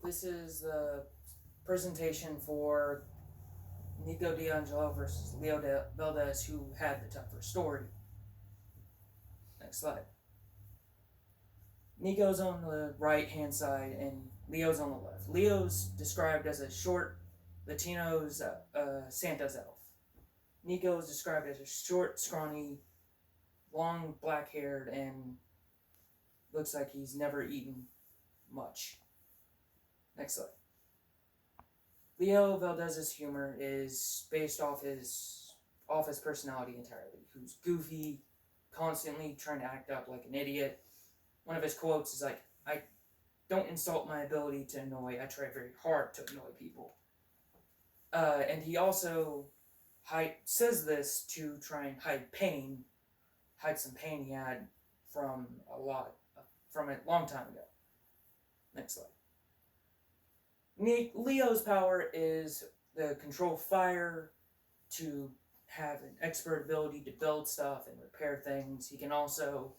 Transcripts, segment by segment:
This is the presentation for Nico D'Angelo versus Valdez, who had the tougher story. Next slide. Nico's on the right hand side and Leo's on the left. Leo's described as a short Latino's Santa's elf. Nico is described as a short, scrawny, long black haired, and looks like he's never eaten much. Next slide. Leo Valdez's humor is based off his personality entirely. Who's goofy, constantly trying to act up like an idiot. One of his quotes is like, "I don't insult my ability to annoy. I try very hard to annoy people." And he also says this to try and hide some pain he had from from a long time ago. Next slide. Leo's power is the control fire, to have an expert ability to build stuff and repair things. He can also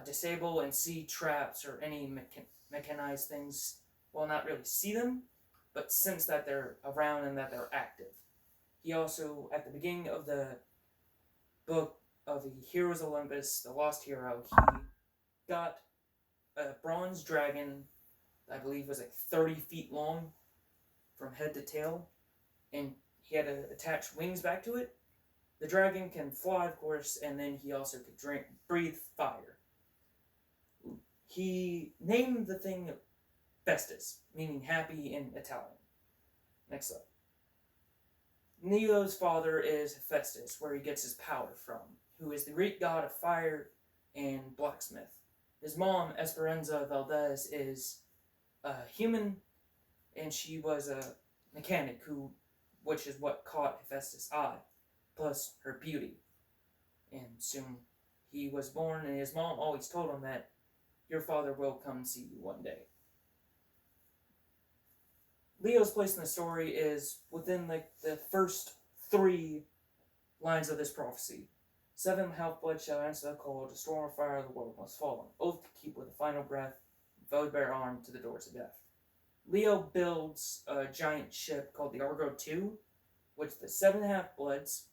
disable and see traps or any mechanized things. Well, not really see them, but sense that they're around and that they're active. He also, at the beginning of the book of the Heroes Olympus, the Lost Hero, he got a bronze dragon, I believe was like 30 feet long from head to tail, and he had to attach wings back to it. The dragon can fly, of course, and then he also could breathe fire. He named the thing Festus, meaning happy in Italian. Next slide. Neo's father is Festus, where he gets his power from, who is the Greek god of fire and blacksmith. His mom, Esperanza Valdez, is a human, and she was a mechanic, which is what caught Hephaestus' eye, plus her beauty. And soon he was born, and his mom always told him that your father will come see you one day. Leo's place in the story is within the first 3 lines of this prophecy. 7 half-blood shall answer the call, to storm or fire the world must fall, an oath to keep with a final breath, foe bear arm to the doors of death. Leo builds a giant ship called the Argo II, which the 7 half-bloods,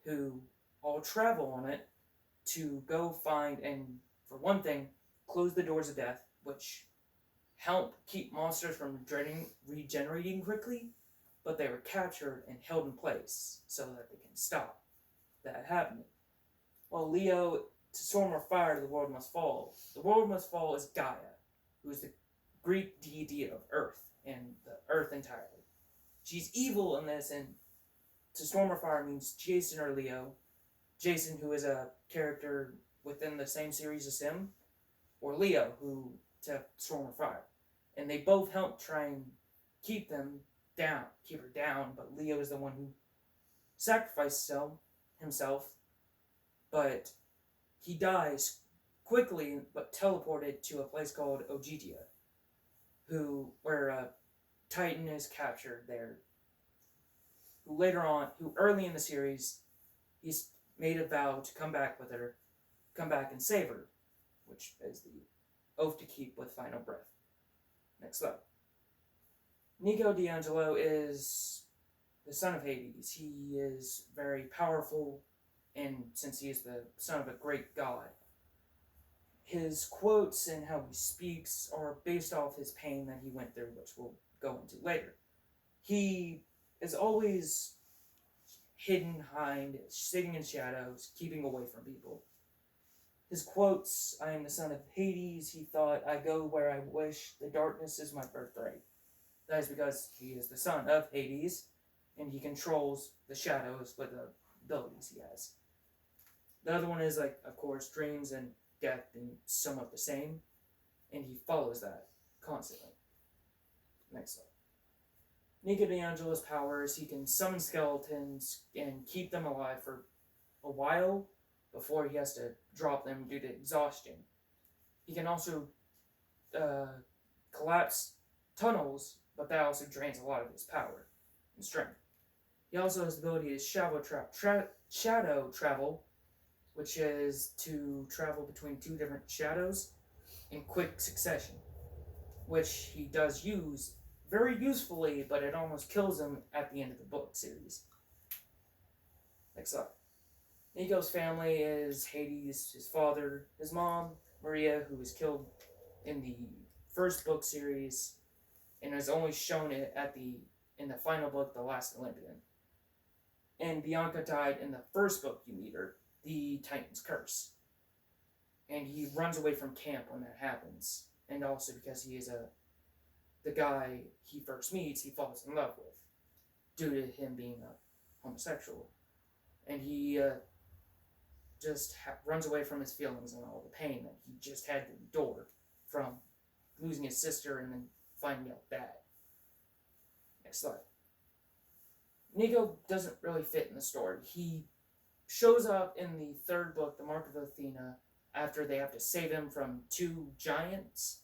who all travel on it, to go find and, for one thing, close the doors of death, which help keep monsters from regenerating quickly, but they were captured and held in place so that they can stop that happening. While Leo, to storm or fire, the world must fall. The world must fall is Gaia, who is the Greek deity of Earth and the Earth entirely. She's evil in this, and to storm or fire means Jason or Leo. Jason, who is a character within the same series as him, or Leo, who to storm or fire. And they both help try and keep her down, but Leo is the one who sacrificed himself, but he dies quickly, but teleported to a place called Ogygia, where a Titan is captured there, who early in the series, he's made a vow to come back and save her, which is the oath to keep with final breath. Next slide. Nico D'Angelo is the son of Hades. He is very powerful, and since he is the son of a great god, his quotes and how he speaks are based off his pain that he went through, which we'll go into later. He is always hidden behind, sitting in shadows, keeping away from people. His quotes, I am the son of Hades, he thought, I go where I wish, the darkness is my birthright. That is because he is the son of Hades, and he controls the shadows with the abilities he has. The other one is, of course, dreams and death being somewhat the same, and he follows that constantly. Next slide. Nico D'Angelo's powers, he can summon skeletons and keep them alive for a while before he has to drop them due to exhaustion. He can also collapse tunnels, but that also drains a lot of his power and strength. He also has the ability to shadow travel, which is to travel between 2 different shadows in quick succession. which he does use very usefully, but it almost kills him at the end of the book series. Next up. Nico's family is Hades, his father, his mom, Maria, who was killed in the first book series, and is only shown it in the final book, The Last Olympian. And Bianca died in the first book you meet her, The Titan's Curse. And he runs away from camp when that happens. And also because he is the guy he first meets, he falls in love with, due to him being a homosexual. And he runs away from his feelings and all the pain that he just had to endure from losing his sister and then finding out that. Next slide. Nico doesn't really fit in the story. He shows up in the third book, The Mark of Athena, after they have to save him from two giants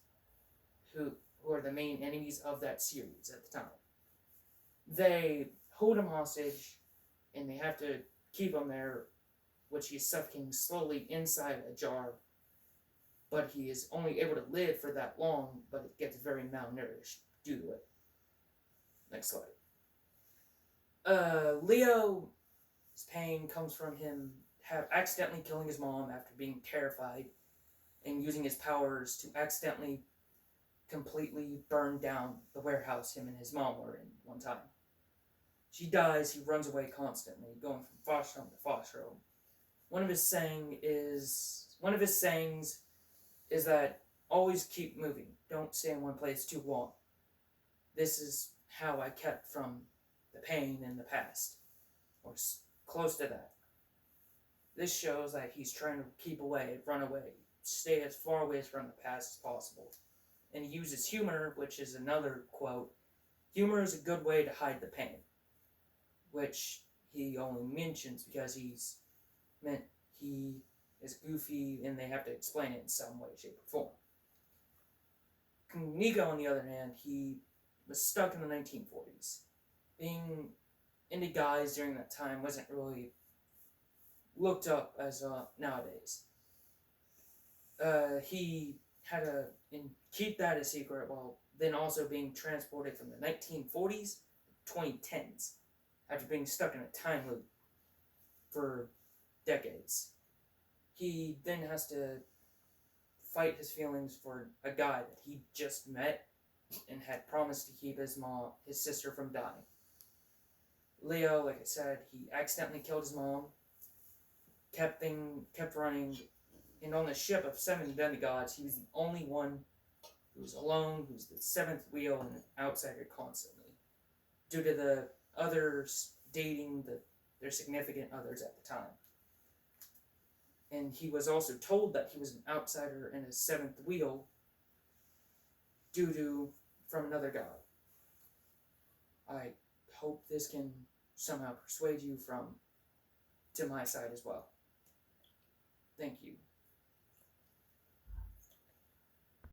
who are the main enemies of that series at the time. They hold him hostage, and they have to keep him there, which he's suffocating slowly inside a jar, but he is only able to live for that long, but it gets very malnourished due to it. Next slide. Leo's pain comes from him accidentally killing his mom after being terrified and using his powers to accidentally completely burn down the warehouse him and his mom were in one time. She dies, he runs away constantly, going from foster home to foster home. One of his sayings is that always keep moving. Don't stay in one place too long. This is how I kept from the pain in the past, or close to that. This shows that he's trying to keep away, run away, stay as far away from the past as possible. And he uses humor, which is another quote. Humor is a good way to hide the pain, which he only mentions because he is goofy and they have to explain it in some way, shape, or form. Nico, on the other hand, he was stuck in the 1940s. Being into guys during that time wasn't really looked up as nowadays. He had to keep that a secret while then also being transported from the 1940s to 2010s after being stuck in a time loop for decades. He then has to fight his feelings for a guy that he just met and had promised to keep his sister from dying. Leo, like I said, he accidentally killed his mom, kept running, and on the ship of 7 demigods, he was the only one who was alone, who was the seventh wheel and an outsider constantly, due to the others dating their significant others at the time. And he was also told that he was an outsider and a seventh wheel from another god. I hope this can somehow persuade you to my side as well. Thank you.